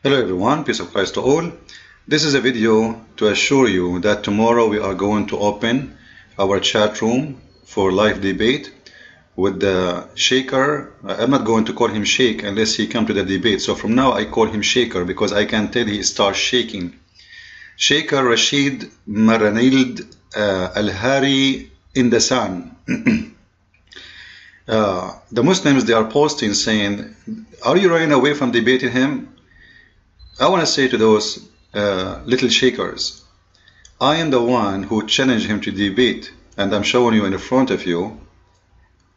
Hello everyone, peace of Christ to all. This is a video to assure you that tomorrow we are going to open our chat room for live debate with the Shaker. I'm not going to call him Shake unless he come to the debate. So from now I call him Shaker because I can tell he starts shaking. Shaker Rashid Maranild Al-Hari Indasan. The Muslims, they are posting saying, are you running away from debating him? I want to say to those little shakers, I am the one who challenged him to debate, and I'm showing you in front of you.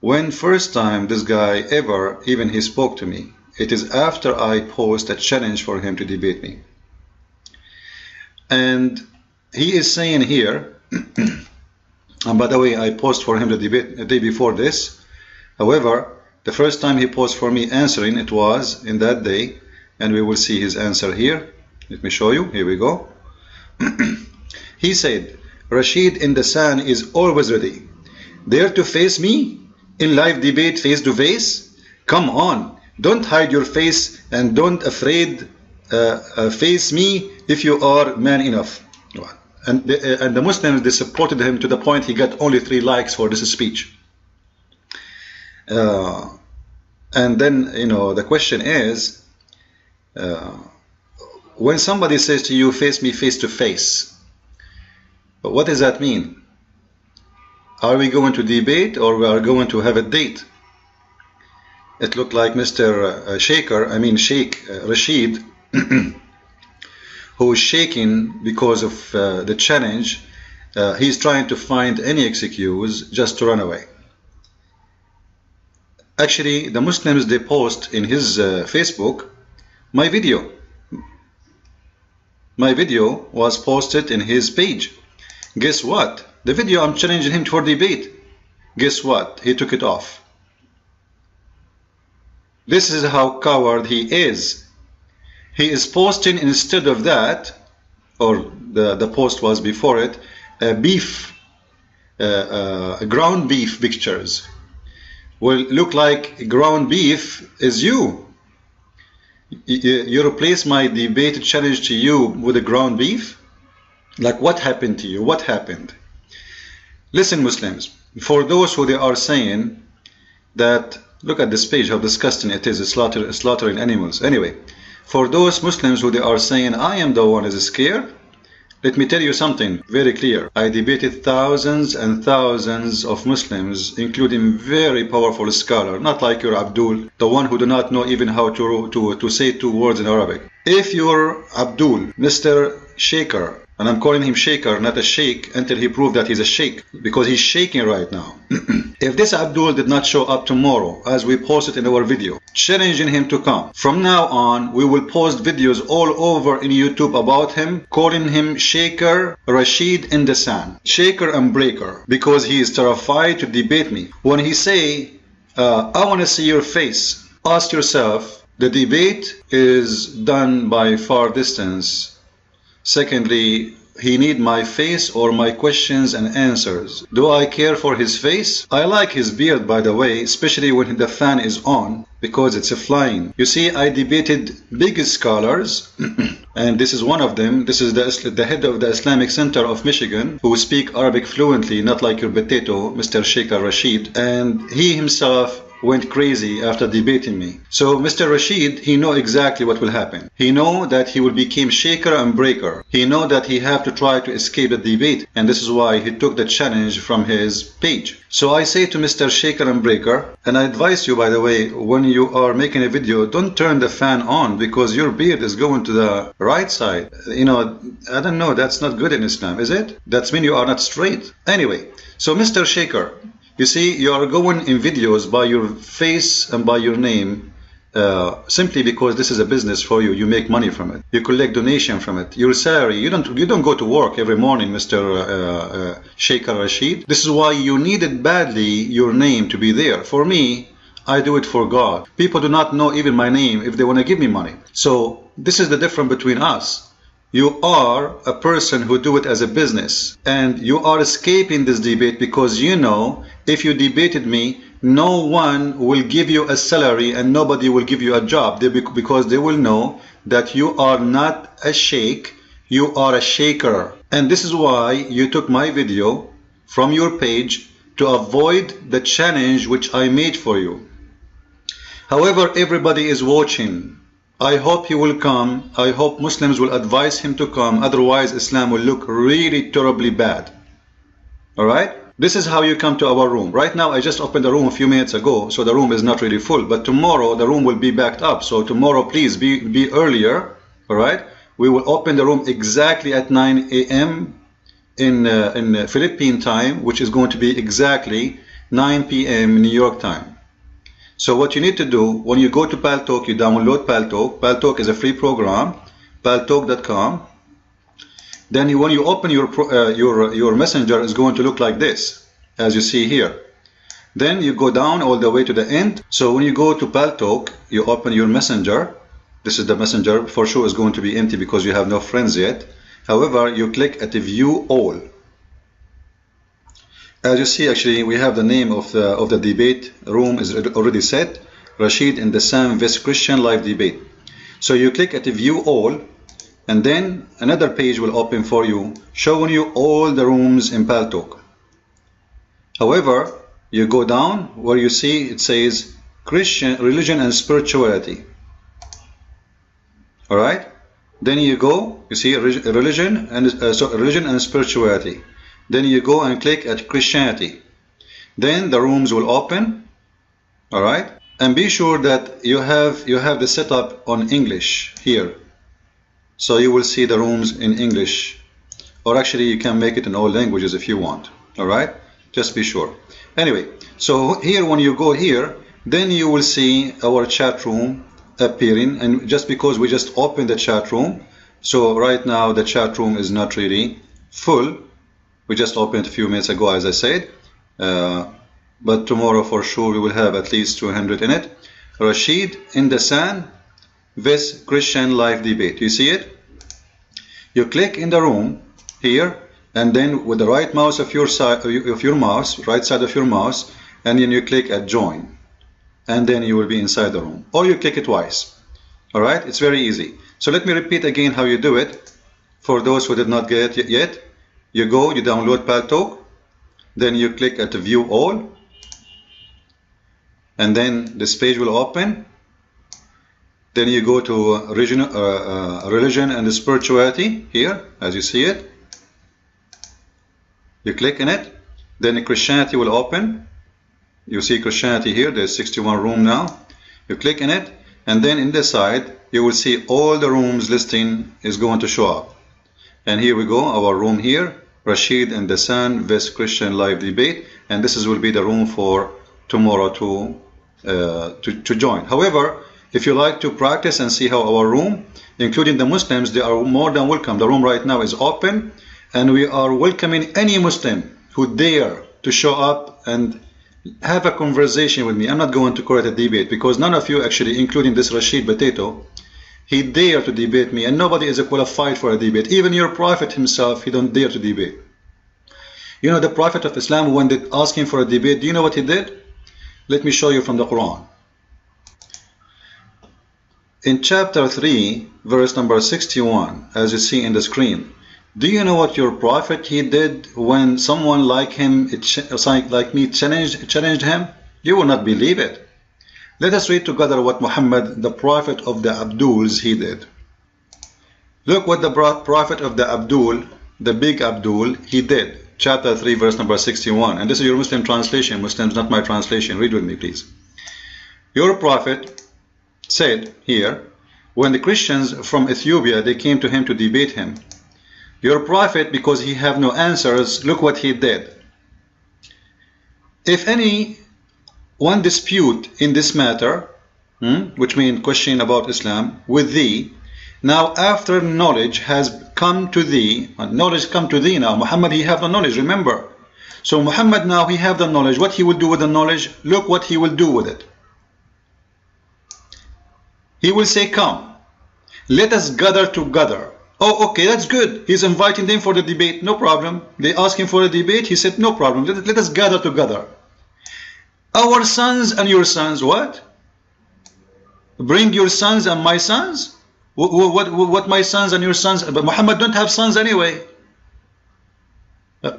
When first time this guy ever even he spoke to me, it is after I post a challenge for him to debate me. And he is saying here, and by the way, I post for him the debate a day before this. However, the first time he posed for me answering, it was in that day. And we will see his answer here. Let me show you. Here we go. He said, Rashid Indasan is always ready. Dare to face me in live debate face to face? Come on. Don't hide your face and don't afraid face me if you are man enough. And the Muslims, they supported him to the point he got only 3 likes for this speech. And then, the question is, when somebody says to you, face me face to face, what does that mean? Are we going to debate or we are going to have a date? It looked like Mr. Sheikh Rashid, who is shaking because of the challenge. He's trying to find any excuse just to run away. Actually, the Muslims, they post in his Facebook my video. My video was posted in his page. Guess what? The video I'm challenging him for debate. Guess what? He took it off. This is how coward he is. He is posting instead of that, or the post was before it, ground beef pictures. Well, look like ground beef is you. You replace my debate challenge to you with a ground beef? Like, what happened to you? What happened? Listen, Muslims, for those who they are saying that, look at this page, how disgusting it is, slaughtering animals. Anyway, for those Muslims who they are saying, I am the one who is scared, let me tell you something very clear. I debated thousands and thousands of Muslims, including very powerful scholars, not like your Abdul, the one who do not know even how to say 2 words in Arabic. If your Abdul, Mr. Shaker, and I'm calling him Shaker, not a sheikh, until he proved that he's a sheikh, because he's shaking right now. If this Abdul did not show up tomorrow, as we posted in our video, challenging him to come, from now on, we will post videos all over in YouTube about him, calling him Shaker Rashid Indasan, Shaker and Breaker, because he is terrified to debate me. When he say, I want to see your face, ask yourself, the debate is done by far distance. Secondly, he need my face or my questions and answers. Do I care for his face? I like his beard, by the way, especially when the fan is on, because it's flying. You see, I debated big scholars, and this is one of them. This is the head of the Islamic Center of Michigan, who speak Arabic fluently, not like your potato, Mr. Sheikh Rashid, and he himself went crazy after debating me. So Mr. Rashid, he know exactly what will happen. He know that he will become Shaker and Breaker. He know that he have to try to escape the debate, and this is why he took the challenge from his page. So I say to Mr. Shaker and Breaker, and I advise you, by the way, when you are making a video, don't turn the fan on, because your beard is going to the right side. I don't know, that's not good in Islam, is it? That means you are not straight. Anyway, so Mr. Shaker, you see, you are going in videos by your face and by your name simply because this is a business for you. You make money from it. You collect donation from it. Your salary, you don't go to work every morning, Mr. Sheikh Rashid. This is why you needed badly your name to be there. For me, I do it for God. People do not know even my name if they want to give me money. So this is the difference between us. You are a person who do it as a business, and you are escaping this debate because you know if you debated me, no one will give you a salary and nobody will give you a job, because they will know that you are not a sheikh, you are a shaker. And this is why you took my video from your page to avoid the challenge which I made for you. However, everybody is watching. I hope he will come. I hope Muslims will advise him to come. Otherwise, Islam will look really terribly bad. Alright? This is how you come to our room. Right now, I just opened the room a few minutes ago, so the room is not really full. But tomorrow, the room will be backed up. So tomorrow, please be earlier. Alright? We will open the room exactly at 9 a.m. in Philippine time, which is going to be exactly 9 p.m. New York time. So what you need to do, when you go to Paltalk, you download Paltalk. Paltalk is a free program, paltalk.com. Then when you open your messenger, is going to look like this, as you see here. Then you go down all the way to the end. So when you go to Paltalk, you open your messenger. This is the messenger. For sure is going to be empty because you have no friends yet. However, you click at the view all. As you see, actually, we have the name of the debate room is already set. Rashid Indasan vs Christian live debate. So you click at the view all, and then another page will open for you, showing you all the rooms in Paltalk. However, you go down where you see it says Christian religion and spirituality. All right. Then you go, you see religion and spirituality. Then you go and click at Christianity. Then the rooms will open. All right. And be sure that you have the setup on English here. So you will see the rooms in English. Or actually you can make it in all languages if you want. All right. Just be sure. Anyway, so here when you go here, then you will see our chat room appearing, and just because we just opened the chat room, so right now the chat room is not really full. We just opened a few minutes ago, as I said, but tomorrow for sure we will have at least 200 in it. Rashid Indasan vs Christian live debate. You see it? You click in the room here, and then with the right mouse of your side right side of your mouse, and then you click at join. And then you will be inside the room, or you click it twice. All right, it's very easy. So let me repeat again how you do it for those who did not get it yet. You go, you download Paltalk, then you click at view all, and then this page will open. Then you go to religion and spirituality here, as you see it. You click in it, then Christianity will open. You see Christianity here, there's 61 room now. You click in it, and then in the side you will see all the rooms listing is going to show up. And here we go, our room here, Rashid Indasan vs Christian live debate, and this will be the room for tomorrow to join. However, if you like to practice and see how our room, including the Muslims, they are more than welcome. The room right now is open, and we are welcoming any Muslim who dare to show up and have a conversation with me. I'm not going to create a debate, because none of you actually, including this Rashid Potato, he dared to debate me, and nobody is qualified for a debate. Even your Prophet himself, he don't dare to debate. You know, the Prophet of Islam, when they asked him for a debate, do you know what he did? Let me show you from the Quran. In chapter 3, verse number 61, as you see in the screen, do you know what your Prophet he did when someone like him, like me, challenged him? You will not believe it. Let us read together what Muhammad, the Prophet of the Abduls, he did. Look what the Prophet of the Abdul, the big Abdul, he did. Chapter 3, verse number 61. And this is your Muslim translation. Muslims, not my translation. Read with me, please. Your Prophet said here, when the Christians from Ethiopia, they came to him to debate him, your Prophet, because he have no answers, look what he did. If any one dispute in this matter, which means question about Islam, with thee, now after knowledge has come to thee, now, Muhammad, he have the knowledge, remember. So Muhammad now, he have the knowledge. What he will do with the knowledge? Look what he will do with it. He will say, come, let us gather together. Oh, okay, that's good. He's inviting them for the debate. No problem. They asked him for a debate. He said, no problem. Let us gather together. Our sons and your sons, what? Bring your sons and my sons? What my sons and your sons? But Muhammad don't have sons anyway.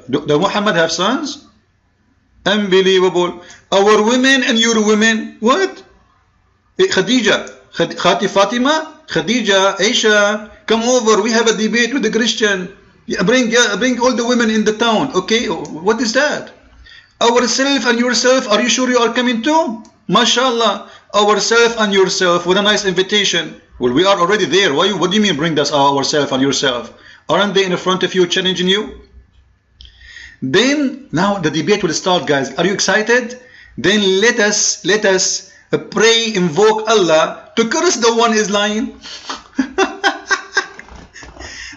Do Muhammad have sons? Unbelievable. Our women and your women, what? Khadija, Khati Fatima, Khadija, Aisha, come over, we have a debate with the Christian. Bring all the women in the town. Okay, what is that? Ourself and yourself, are you sure you are coming too? MashaAllah, ourself and yourself with a nice invitation. Well, we are already there. What do you mean bring us ourself and yourself? Aren't they in front of you challenging you? Then, now the debate will start, guys. Are you excited? Then let us pray, invoke Allah to curse the one is lying.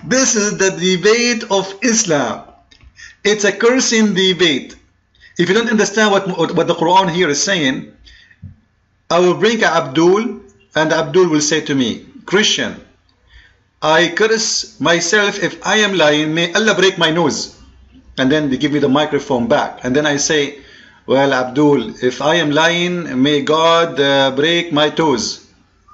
This is the debate of Islam. It's a cursing debate. If you don't understand what the Quran here is saying, I will bring Abdul, and Abdul will say to me, Christian, I curse myself if I am lying, may Allah break my nose. And then they give me the microphone back. And then I say, well, Abdul, if I am lying, may God break my toes.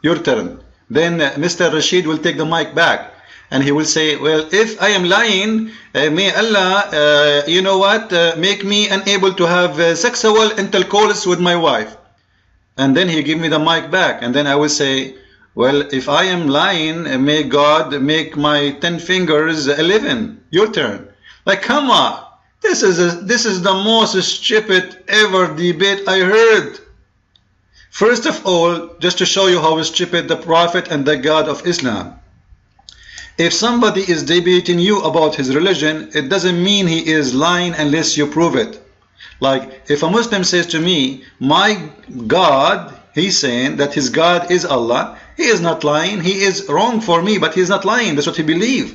Your turn. Then Mr. Rashid will take the mic back. And he will say, well, if I am lying, may Allah, you know what, make me unable to have sexual intercourse with my wife. And then he give me the mic back. And then I will say, well, if I am lying, may God make my 10 fingers 11. Your turn. Like, come on. This is the most stupid ever debate I heard. First of all, just to show you how stupid the Prophet and the God of Islam. If somebody is debating you about his religion, it doesn't mean he is lying unless you prove it. Like, if a Muslim says to me, my God, he's saying that his God is Allah, he is not lying. He is wrong for me, but he is not lying. That's what he believes.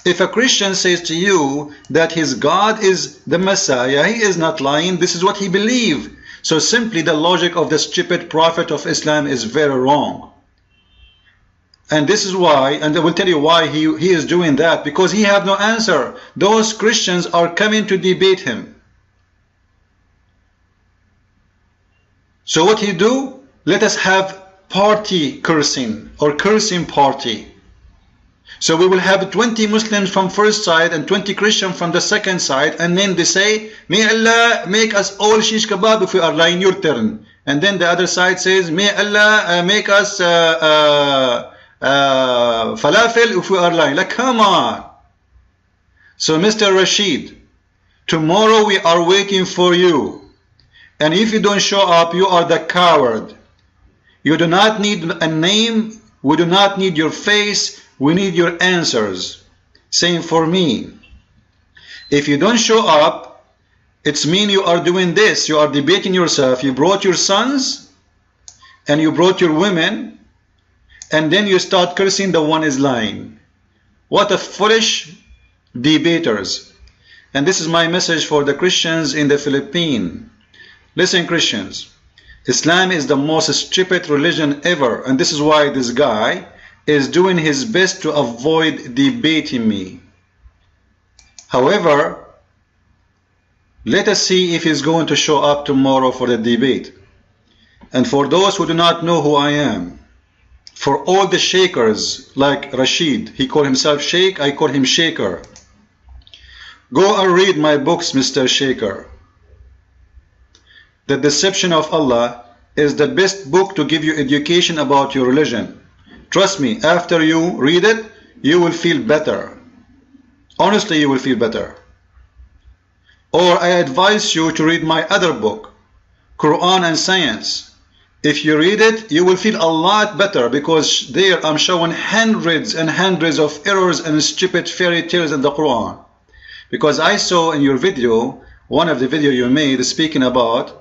If a Christian says to you that his God is the Messiah, he is not lying. This is what he believes. So simply the logic of the stupid Prophet of Islam is very wrong. And this is why, and I will tell you why he is doing that, because he have no answer. Those Christians are coming to debate him. So what he do? Let us have party cursing or cursing party. So we will have 20 Muslims from first side and 20 Christians from the second side, and then they say, may Allah make us all shish kebab if we are lying. Your turn. And then the other side says, may Allah make us falafel if we are lying. Like, come on. So Mr. Rashid, tomorrow we are waiting for you, and if you don't show up, you are the coward. You do not need a name, we do not need your face, we need your answers. Same for me. If you don't show up, it's mean you are doing this, you are debating yourself. You brought your sons and you brought your women, and then you start cursing the one is lying. What a foolish debaters. And this is my message for the Christians in the Philippines. Listen, Christians, Islam is the most stupid religion ever, and this is why this guy is doing his best to avoid debating me. However, let us see if he's going to show up tomorrow for the debate. And for those who do not know who I am, for all the shakers like Rashid, he called himself Sheikh, I call him Shaker. Go and read my books, Mr. Shaker. The Deception of Allah is the best book to give you education about your religion. Trust me, after you read it, you will feel better. Honestly, you will feel better. Or I advise you to read my other book, Quran and Science. If you read it, you will feel a lot better, because there I'm showing hundreds and hundreds of errors and stupid fairy tales in the Quran. Because I saw in your video, one of the video you made speaking about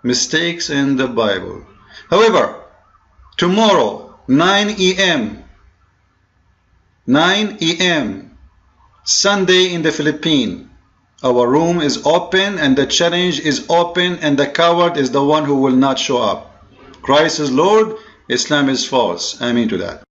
mistakes in the Bible. However, tomorrow 9 a.m. Sunday in the Philippines, our room is open and the challenge is open, and the coward is the one who will not show up. Christ is Lord, Islam is false. Amen to that.